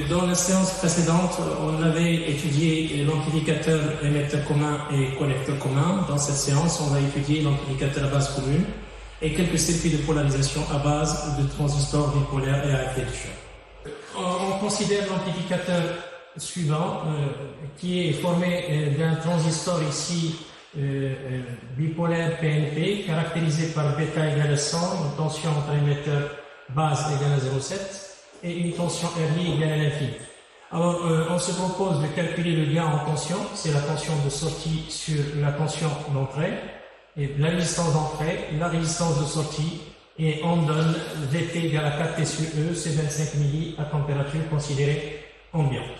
Dans la séance précédente, on avait étudié l'amplificateur émetteur commun et collecteur commun. Dans cette séance, on va étudier l'amplificateur à base commune et quelques circuits de polarisation à base de transistors bipolaires et à effet de choc. On considère l'amplificateur suivant qui est formé d'un transistor ici bipolaire PNP caractérisé par bêta égale à 100, une tension entre émetteur base égale à 0,7 et une tension RI égale à l'infini. Alors, on se propose de calculer le gain en tension, c'est la tension de sortie sur la tension d'entrée, et la résistance d'entrée, la résistance de sortie, et on donne VT égale à 4T sur E, c'est 25 milli à température considérée ambiante.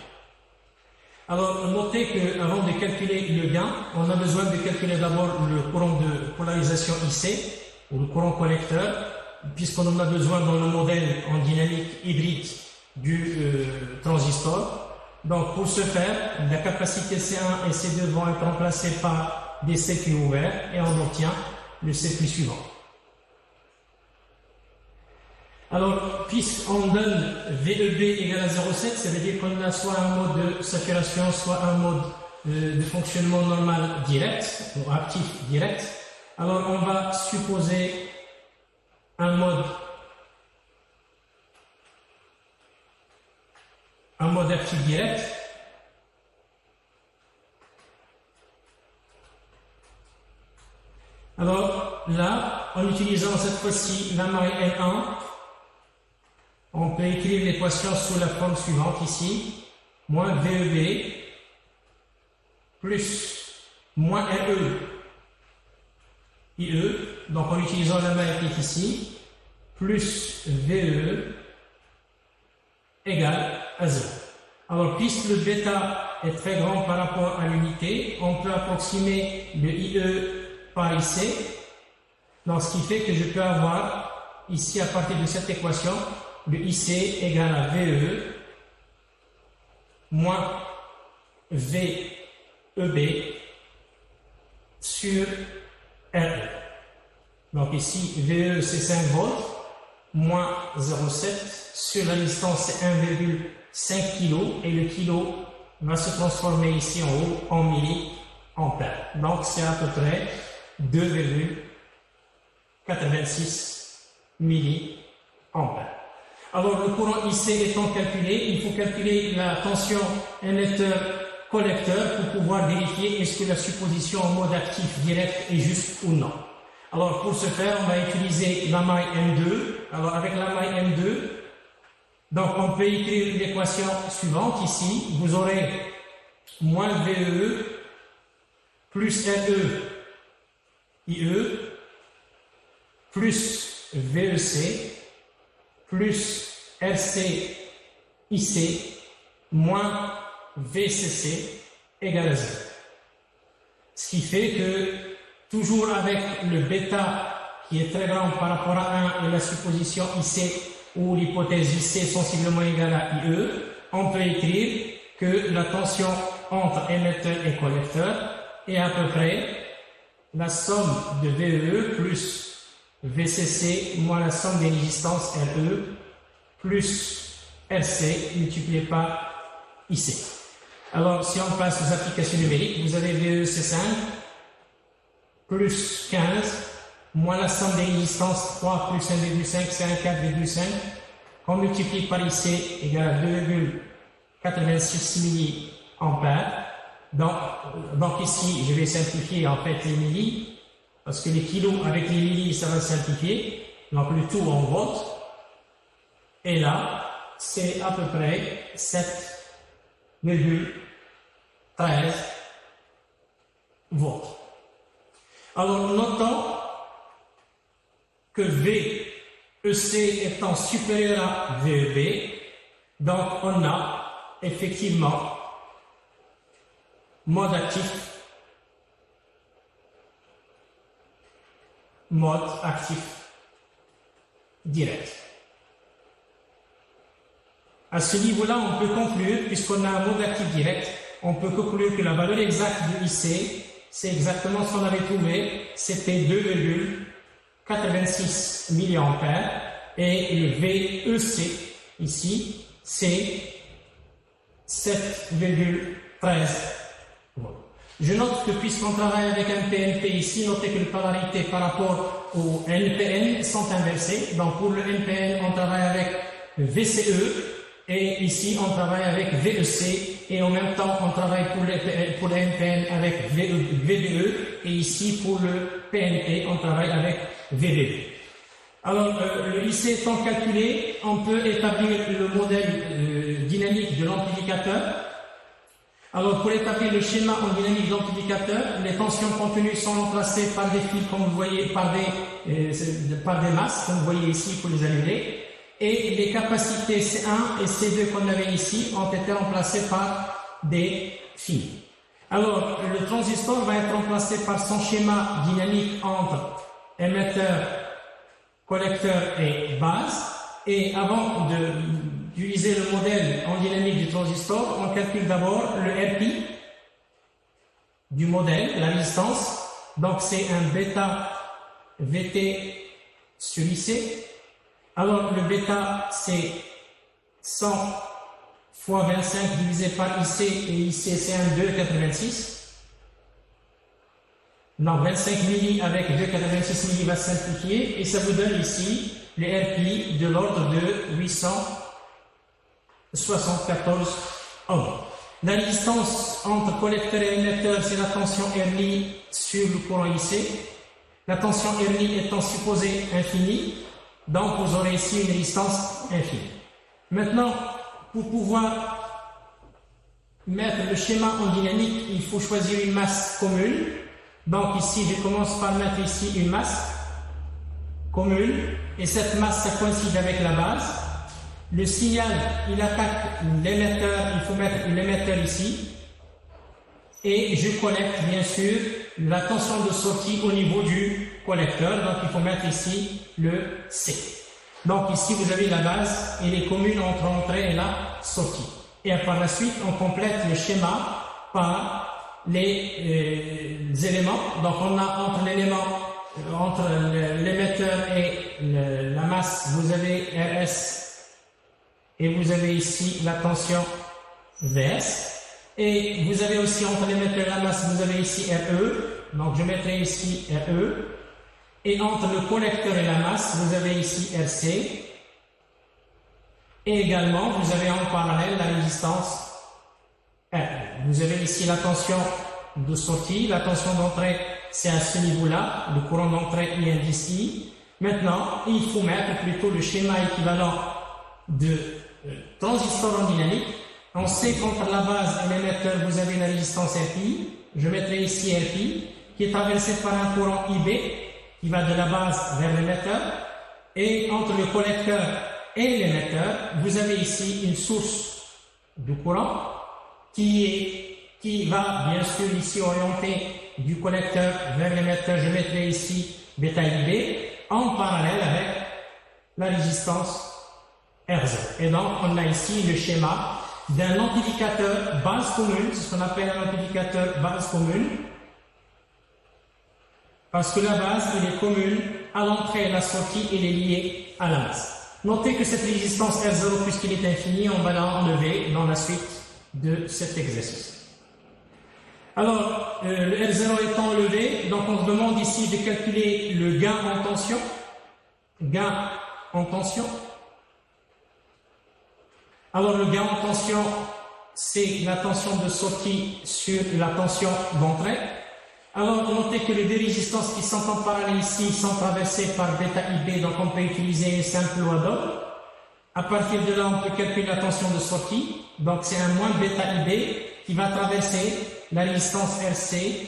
Alors, notez qu'avant de calculer le gain, on a besoin de calculer d'abord le courant de polarisation IC, ou le courant collecteur, puisqu'on en a besoin dans le modèle en dynamique hybride du transistor. Donc, pour ce faire, la capacité C1 et C2 vont être remplacées par des circuits ouverts et on obtient le circuit suivant. Alors, puisqu'on donne VEB égale à 0,7, ça veut dire qu'on a soit un mode de saturation, soit un mode de fonctionnement normal direct, ou actif direct. Alors, on va supposer un mode actif direct. Alors là, en utilisant cette fois-ci la maille N1, on peut écrire l'équation sous la forme suivante ici, moins VEB plus moins RE IE, donc en utilisant la maille qui est ici, plus VE égale à 0. Alors, puisque le bêta est très grand par rapport à l'unité, on peut approximer le IE par IC, donc ce qui fait que je peux avoir ici, à partir de cette équation, le IC égale à VE moins VEB sur RE. Donc ici, VE c'est 5 volts, moins 0,7 sur la distance c'est 1,5 kg et le kilo va se transformer ici en haut en milliampères. Donc c'est à peu près 2,86 milliampères. Alors le courant IC étant calculé, il faut calculer la tension émetteur-collecteur pour pouvoir vérifier est-ce que la supposition en mode actif direct est juste ou non. Alors pour ce faire, on va utiliser la maille M2. Alors avec la maille M2, donc on peut écrire l'équation suivante ici. Vous aurez moins VE plus RE IE plus VEC plus RC IC moins VCC égale à 0. Ce qui fait que toujours avec le bêta qui est très grand par rapport à 1 et la supposition IC ou l'hypothèse IC sensiblement égale à IE, on peut écrire que la tension entre émetteur et collecteur est à peu près la somme de VE plus VCC moins la somme des résistances RE plus RC multiplié par IC. Alors si on passe aux applications numériques, vous avez VE C5 plus 15 moins la somme des résistances 3 plus 1,5 c'est 4,5 qu'on multiplie par IC égale à 2,86 milliampères. Donc ici je vais simplifier en fait les millis parce que les kilos avec les millis ça va simplifier, donc le tout en volts et là c'est à peu près 7,13 volts. Alors, notons que VEC étant supérieur à VEB, donc on a effectivement mode actif direct. À ce niveau-là, on peut conclure, puisqu'on a un mode actif direct, on peut conclure que la valeur exacte de IC, c'est exactement ce qu'on avait trouvé, c'était 2,86 milliampères et le VEC ici, c'est 7,13 volts. Je note que puisqu'on travaille avec un PNP ici, notez que les polarités par rapport au NPN sont inversées. Donc pour le NPN, on travaille avec VCE et ici on travaille avec VEC et en même temps on travaille pour le NPN avec VBE et ici pour le PNP on travaille avec VBB. Alors le IC étant calculé, on peut établir le modèle dynamique de l'amplificateur. Alors, pour établir le schéma en dynamique d'amplificateur, les tensions contenues sont remplacées par des fils, comme vous voyez, par des masses, comme vous voyez ici, pour les annuler. Et les capacités C1 et C2 qu'on avait ici ont été remplacées par des fils. Alors, le transistor va être remplacé par son schéma dynamique entre émetteur, collecteur et base. Et avant d'utiliser le modèle en dynamique du transistor, on calcule d'abord le RP du modèle, la résistance. Donc c'est un bêta VT sur IC. Alors le bêta c'est 100 fois 25 divisé par IC et IC c'est un 2,86. Donc 25 milli avec 2,86 milli va simplifier et ça vous donne ici le RPI de l'ordre de 874 ohms. La résistance entre collecteur et émetteur, c'est la tension RNI sur le courant IC. La tension RNI étant supposée infinie, donc vous aurez ici une résistance infinie. Maintenant, pour pouvoir mettre le schéma en dynamique, il faut choisir une masse commune. Donc ici, je commence par mettre ici une masse commune, et cette masse, ça coïncide avec la base. Le signal, il attaque l'émetteur, il faut mettre l'émetteur ici, et je connecte bien sûr la tension de sortie au niveau du collecteur, donc il faut mettre ici le C. Donc ici vous avez la base et les communes entre l'entrée et la sortie. Et par la suite, on complète le schéma par les éléments. Donc on a entre l'émetteur et la masse, vous avez RS et vous avez ici la tension VS. Et vous avez aussi entre l'émetteur et la masse, vous avez ici RE. Donc je mettrai ici RE. Et entre le collecteur et la masse, vous avez ici RC. Et également, vous avez en parallèle la résistance R. Vous avez ici la tension de sortie, la tension d'entrée, c'est à ce niveau-là, le courant d'entrée est indice I. Maintenant, il faut mettre plutôt le schéma équivalent de transistor en dynamique. On sait qu'entre la base et l'émetteur, vous avez la résistance RPI. Je mettrai ici RPI, qui est traversée par un courant IB, qui va de la base vers l'émetteur. Et entre le collecteur et l'émetteur, vous avez ici une source de courant qui va bien sûr ici orienter du collecteur vers l'émetteur. Je mettrai ici bêta IB en parallèle avec la résistance R0. Et donc on a ici le schéma d'un amplificateur base commune, c'est ce qu'on appelle un amplificateur base commune, parce que la base elle est commune à l'entrée et à la sortie, elle est liée à la masse. Notez que cette résistance R0, puisqu'il est infini, on va la enlever dans la suite de cet exercice. Alors, le R0 étant enlevé, donc on se demande ici de calculer le gain en tension. Gain en tension. Alors, le gain en tension, c'est la tension de sortie sur la tension d'entrée. Alors, notez que les deux résistances qui sont en parallèle ici sont traversées par bêta IB, donc on peut utiliser une simple loi d'Ohm. À partir de là, on peut calculer la tension de sortie. Donc, c'est un moins bêta IB qui va traverser la résistance RC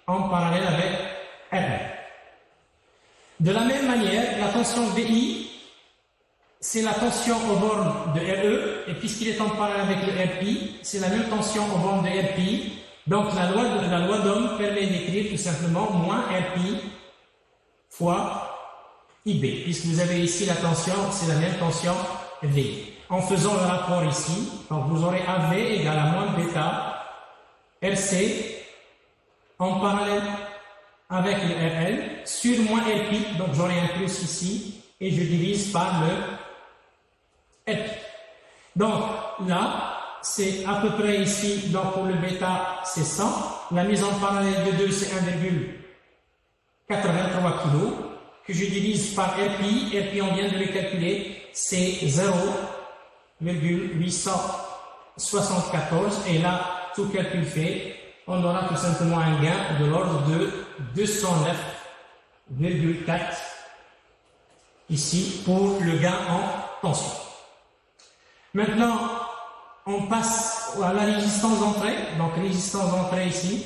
en parallèle avec R. De la même manière, la tension VI, c'est la tension aux bornes de RE, et puisqu'il est en parallèle avec le RPI, c'est la même tension aux bornes de RPI. Donc la loi d'Ohm permet d'écrire tout simplement moins RPI fois IB, puisque vous avez ici la tension, c'est la même tension V. En faisant le rapport ici, donc vous aurez AV égale à moins bêta RC en parallèle avec le RL sur moins RP, donc j'aurai un plus ici et je divise par le RP. Donc là, c'est à peu près ici, donc pour le bêta, c'est 100. La mise en parallèle de 2, c'est 1,83 kg, que je divise par RPI. RPI, on vient de le calculer, c'est 0,874. Et là, tout calcul fait, on aura tout simplement un gain de l'ordre de 209,4 ici pour le gain en tension. Maintenant, on passe à la résistance d'entrée. Donc, résistance d'entrée ici.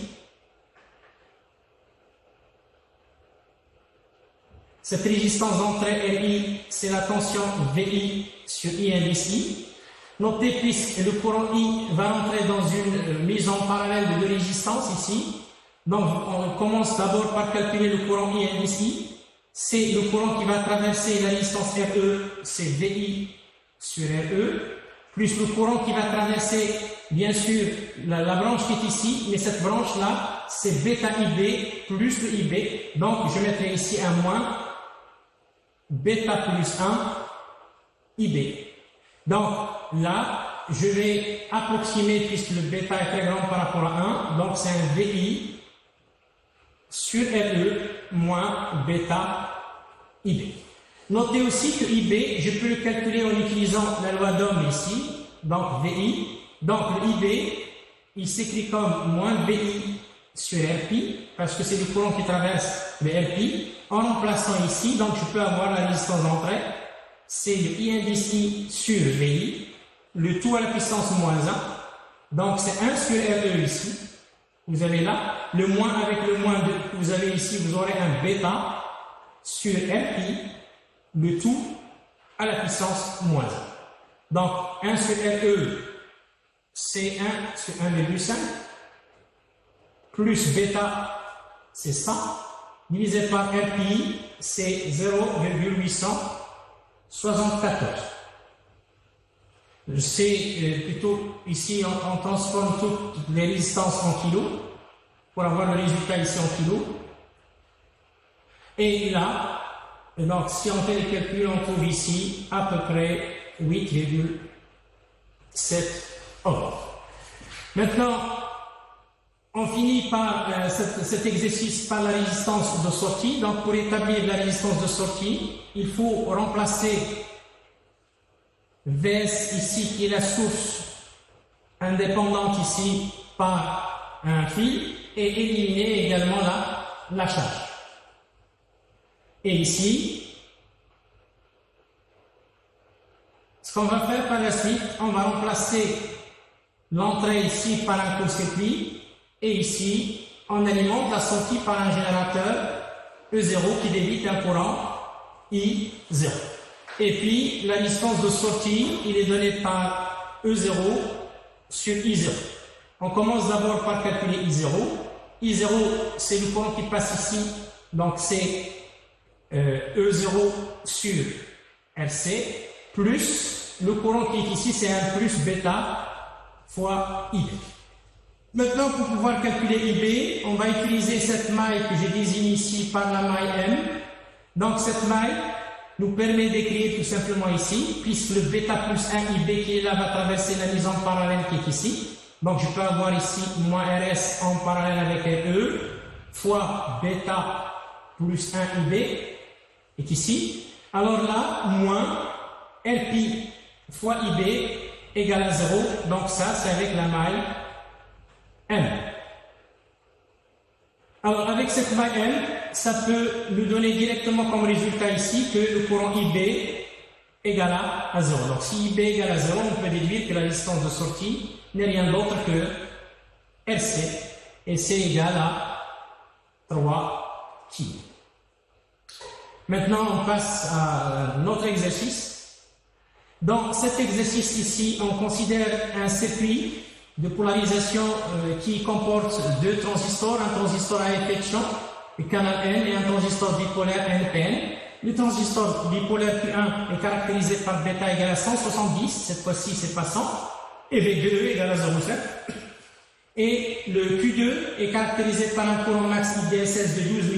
Cette résistance d'entrée RI, c'est la tension VI sur I indice I. Notez, puisque le courant I va rentrer dans une mise en parallèle de résistance ici. Donc, on commence d'abord par calculer le courant I indice I. C'est le courant qui va traverser la résistance RE, c'est VI sur RE, plus le courant qui va traverser, bien sûr, la branche qui est ici, mais cette branche-là, c'est bêta IB plus le IB. Donc, je mettrai ici un moins, bêta plus 1, IB. Donc, là, je vais approximer, puisque le bêta est très grand par rapport à 1, donc c'est un VI sur RE moins bêta IB. Notez aussi que IB, je peux le calculer en utilisant la loi d'Ohm ici, donc VI. Donc le IB, il s'écrit comme moins VI sur RPI, parce que c'est le courant qui traverse le RPI. En remplaçant ici, donc je peux avoir la résistance d'entrée, c'est le I indice I sur VI, le tout à la puissance moins 1. Donc c'est 1 sur RE ici. Vous avez là, le moins avec le moins 2 que vous avez ici, vous aurez un bêta sur RPI, le tout à la puissance moins 1. Donc 1 sur RE, c'est 1 sur 1,5, plus bêta, c'est 100, divisé par RPI, c'est 0,874. C'est plutôt, ici, on transforme toutes les résistances en kilos, pour avoir le résultat ici en kilos. Et là, donc si on fait les calculs, on trouve ici à peu près 8,7 ohms. Maintenant, on finit par cet exercice par la résistance de sortie. Donc pour établir la résistance de sortie, il faut remplacer Vs ici, qui est la source indépendante ici, par un fil, et éliminer également la charge. Et ici, ce qu'on va faire par la suite, on va remplacer l'entrée ici par un court-circuit, et ici, on alimente la sortie par un générateur E0 qui débite un courant I0. Et puis, la distance de sortie, il est donné par E0 sur I0. On commence d'abord par calculer I0. I0, c'est le courant qui passe ici, donc c'est E0 sur RC, plus le courant qui est ici, c'est un plus bêta fois IB. Maintenant, pour pouvoir calculer IB, on va utiliser cette maille que j'ai désignée ici par la maille M. Donc cette maille nous permet d'écrire tout simplement ici, puisque le bêta plus 1 IB qui est là va traverser la mise en parallèle qui est ici. Donc je peux avoir ici moins RS en parallèle avec RE fois bêta plus 1 IB est ici. Alors là, moins RP fois IB égale à 0. Donc ça, c'est avec la maille M. Alors avec cette maille M, ça peut nous donner directement comme résultat ici que le courant IB égale à 0. Donc si IB égale à 0, on peut déduire que la distance de sortie n'est rien d'autre que RC. Et c'est égal à 3 kg. Maintenant, on passe à notre exercice. Dans cet exercice ici, on considère un circuit de polarisation qui comporte deux transistors, un transistor à effet de champ, le canal N, et un transistor bipolaire NPN. Le transistor bipolaire Q1 est caractérisé par bêta égale à 170, cette fois-ci c'est pas 100, et V2 égale à 0,7. Et le Q2 est caractérisé par un courant max IDSS de 12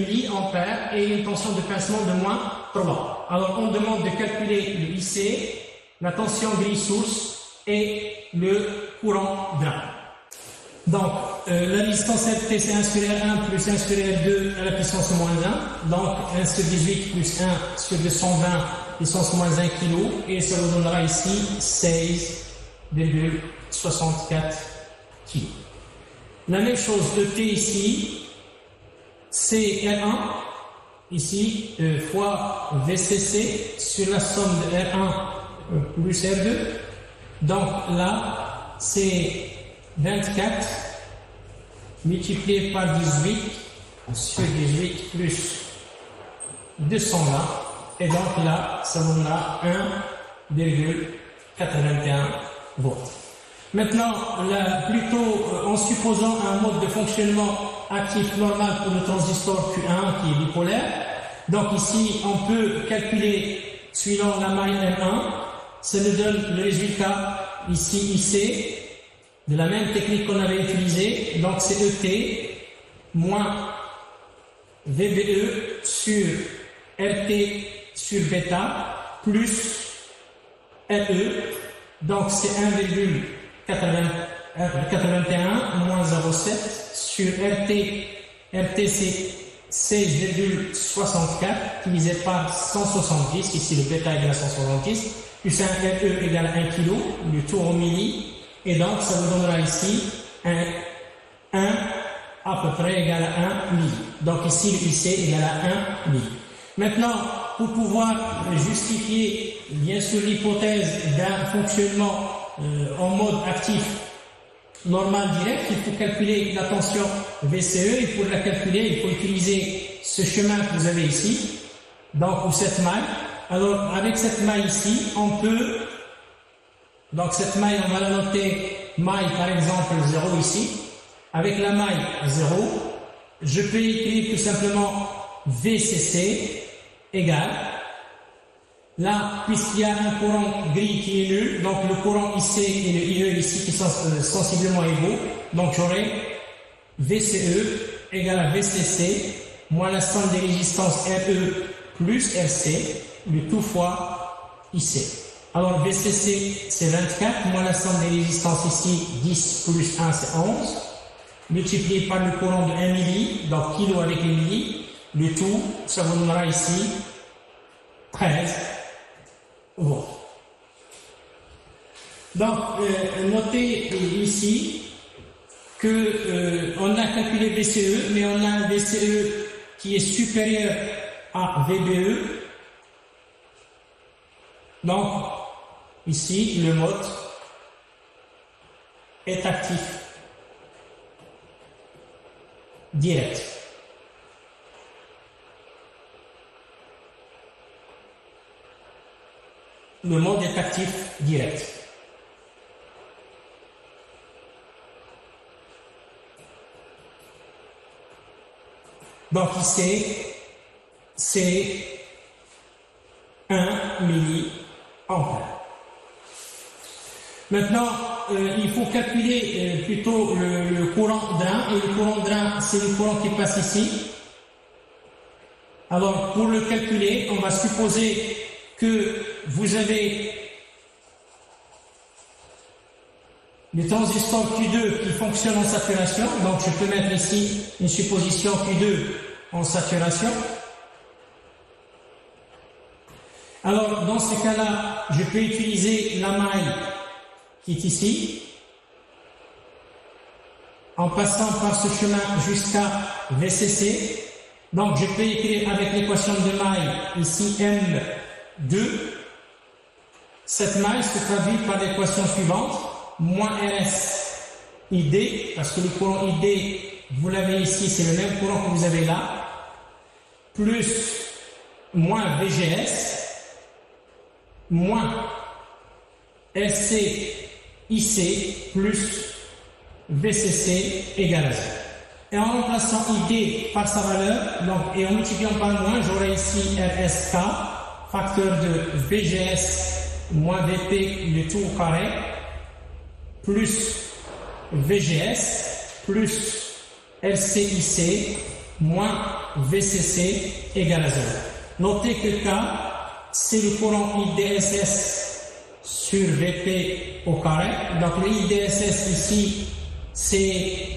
mA et une tension de pincement de moins 3. Alors on demande de calculer le IC, la tension grille source et le courant drain. Donc, la résistance RT, c'est 1 sur R1 plus 1 sur R2 à la puissance moins 1. Donc, 1 sur 18 plus 1 sur 220 puissance moins 1 kg. Et ça vous donnera ici 16,64 kg. La même chose, ET ici, c'est R1, ici, fois VCC sur la somme de R1 plus R2. Donc là, c'est 24 multiplié par 18 sur 18 plus 220. Et donc là, ça vous donnera 1,81 volts. Maintenant, là, plutôt en supposant un mode de fonctionnement actif normal pour le transistor Q1 qui est bipolaire, donc ici on peut calculer suivant la maille M1, ça nous donne le résultat ici IC de la même technique qu'on avait utilisée, donc c'est ET moins VBE sur RT sur bêta plus RE, donc c'est 1,81 moins 0,7 sur RT, RT c'est 16,64 divisé par 170, ici le bêta égale à 170, plus un RE égale à 1 kg, le tour au milli, et donc ça vous donnera ici un 1 à peu près égal à 1 milli. Donc ici le IC égale à 1 milli. Maintenant, pour pouvoir justifier bien sûr l'hypothèse d'un fonctionnement en mode actif normal direct, il faut calculer la tension VCE, et pour la calculer, il faut utiliser ce chemin que vous avez ici, donc ou cette maille. Alors avec cette maille ici, on peut, donc cette maille on va la noter maille par exemple 0 ici, avec la maille 0, je peux écrire tout simplement VCC égale, là puisqu'il y a un courant gris qui est nul, donc le courant IC et le IE ici qui sont sensiblement égaux, donc j'aurai VCE égale à VCC moins la somme des résistances RE plus RC, le tout fois IC. Alors VCC c'est 24, moins la somme des résistances ici, 10 plus 1 c'est 11, multiplié par le courant de 1 milli, donc kilo avec les milli, le tout, ça vous donnera ici 13 volts. Donc notez ici que on a calculé VCE, mais on a un VCE qui est supérieur à VBE. Donc ici le mode est actif direct. Le mode est actif direct. Donc ici, c'est 1 milliampère. Maintenant, il faut calculer plutôt le courant drain, et le courant drain, c'est le courant qui passe ici. Alors, pour le calculer, on va supposer que vous avez le transistor Q2 qui fonctionne en saturation, donc je peux mettre ici une supposition Q2 en saturation. Alors dans ce cas-là, je peux utiliser la maille qui est ici, en passant par ce chemin jusqu'à VCC. Donc je peux écrire avec l'équation de maille ici M2. Cette maille se traduit par l'équation suivante, moins RS ID, parce que le courant ID, vous l'avez ici, c'est le même courant que vous avez là, plus moins VGS, moins RC IC, plus VCC égale à 0. Et en remplaçant ID par sa valeur, donc, et en multipliant par moins, j'aurai ici RSK, facteur de VGS moins VP, le tout au carré, plus VGS, plus RCIC, moins VCC égale à 0. Notez que K, c'est le courant IDSS sur VP au carré. Donc le IDSS ici, c'est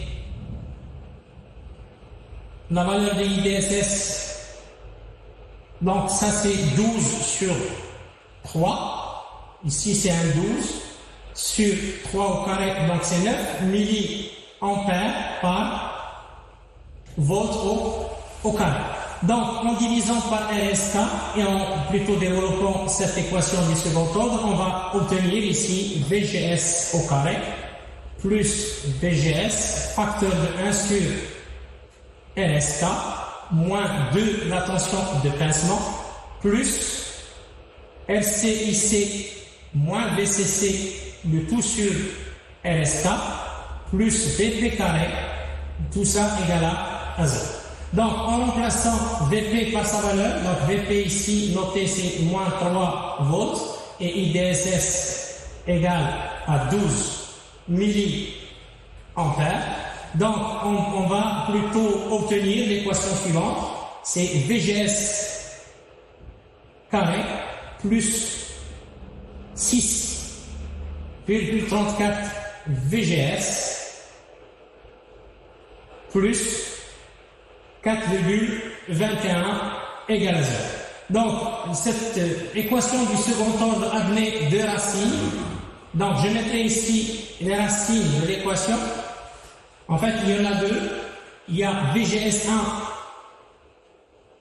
la valeur de IDSS. Donc ça c'est 12 sur 3. Ici c'est un 12 sur 3 au carré. Donc c'est 9 milliampères par volt au carré. Donc, en divisant par RSK et en plutôt développant cette équation du second ordre, on va obtenir ici VGS au carré plus VGS, facteur de 1 sur RSK, moins 2 la tension de pincement, plus RCIC moins VCC, le tout sur RSK, plus VP carré, tout ça égal à 0. Donc, en remplaçant VP par sa valeur, donc VP ici, noté c'est moins 3 volts, et IDSS égale à 12 milliampères. Donc, on va plutôt obtenir l'équation suivante, c'est VGS carré plus 6,34 VGS plus 4,21 égale à 0. Donc, cette équation du second ordre admet deux racines. Donc, je mettrai ici les racines de l'équation. En fait, il y en a deux. Il y a VGS1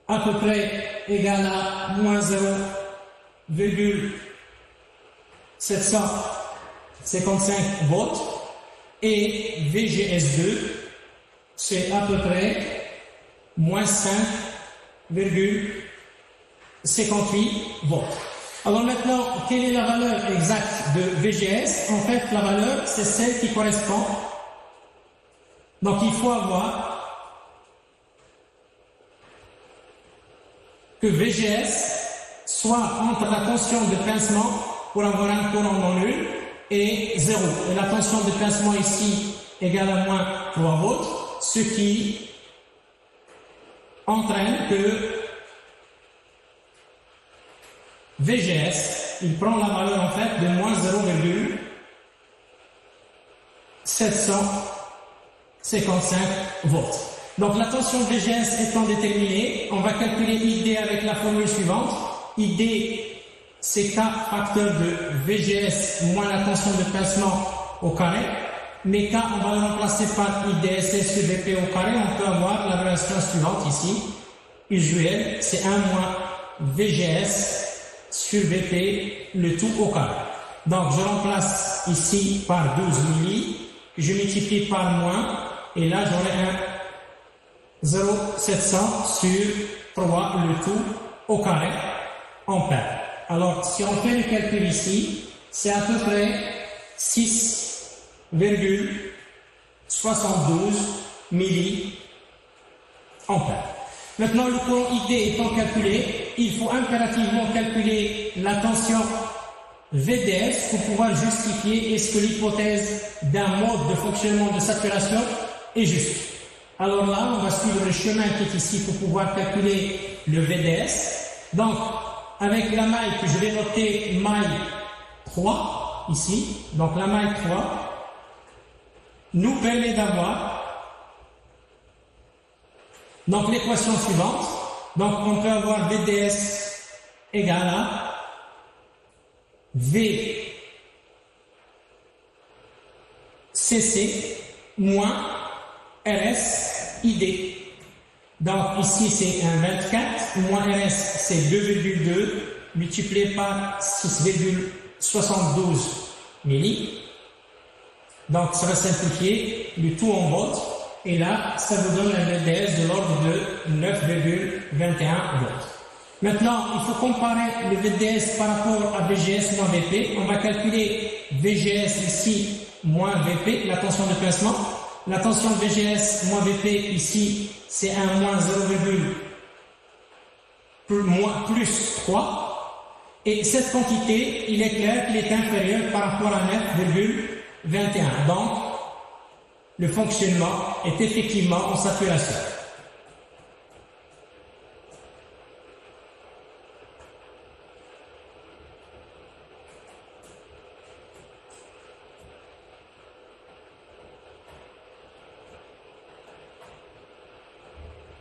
à peu près égal à moins 0,755 volts. Et VGS2, c'est à peu près moins 5,58 volts. Alors maintenant, quelle est la valeur exacte de VGS? En fait, la valeur, c'est celle qui correspond. Donc, il faut avoir que VGS soit entre la tension de pincement pour avoir un courant non nul et 0. Et la tension de pincement ici égale à moins 3 volts, ce qui entraîne que VGS, il prend la valeur en fait de moins 0,755 volts. Donc la tension VGS étant déterminée, on va calculer ID avec la formule suivante. ID, c'est K facteur de VGS moins la tension de pincement au carré. Mais K, on va le remplacer par IDSS sur VP au carré. On peut avoir la relation suivante ici. Usuel, c'est 1 moins VGS sur VP, le tout au carré. Donc, je remplace ici par 12 milli. Je multiplie par moins. Et là, j'aurai un 0,700 sur 3, le tout au carré, ampères. Alors, si on fait le calcul ici, c'est à peu près 6,72 milliampères. Maintenant, le courant ID étant calculé, il faut impérativement calculer la tension VDS pour pouvoir justifier est-ce que l'hypothèse d'un mode de fonctionnement de saturation est juste. Alors là, on va suivre le chemin qui est ici pour pouvoir calculer le VDS. Donc, avec la maille que je vais noter maille 3, ici, donc la maille 3, nous permet d'avoir donc l'équation suivante. Donc on peut avoir VDS égale à VCC moins RS ID. Donc ici c'est un 24, moins RS c'est 2,2 multiplié par 6,72 milli. Donc ça va simplifier le tout en volts. Et là, ça vous donne un VDS de l'ordre de 9,21 volts. Maintenant, il faut comparer le VDS par rapport à VGS moins VP. On va calculer VGS ici moins VP, la tension de pincement. La tension VGS moins VP ici, c'est un moins 0,plus 3. Et cette quantité, il est clair qu'il est inférieur par rapport à 9,21. Donc, le fonctionnement est effectivement en saturation.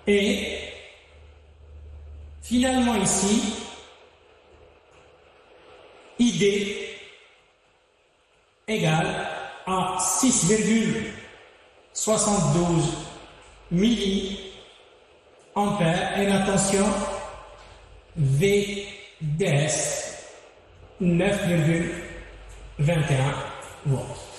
Et finalement ici, ID égale à 6,72 milliampères et la tension VDS 9,21 volts.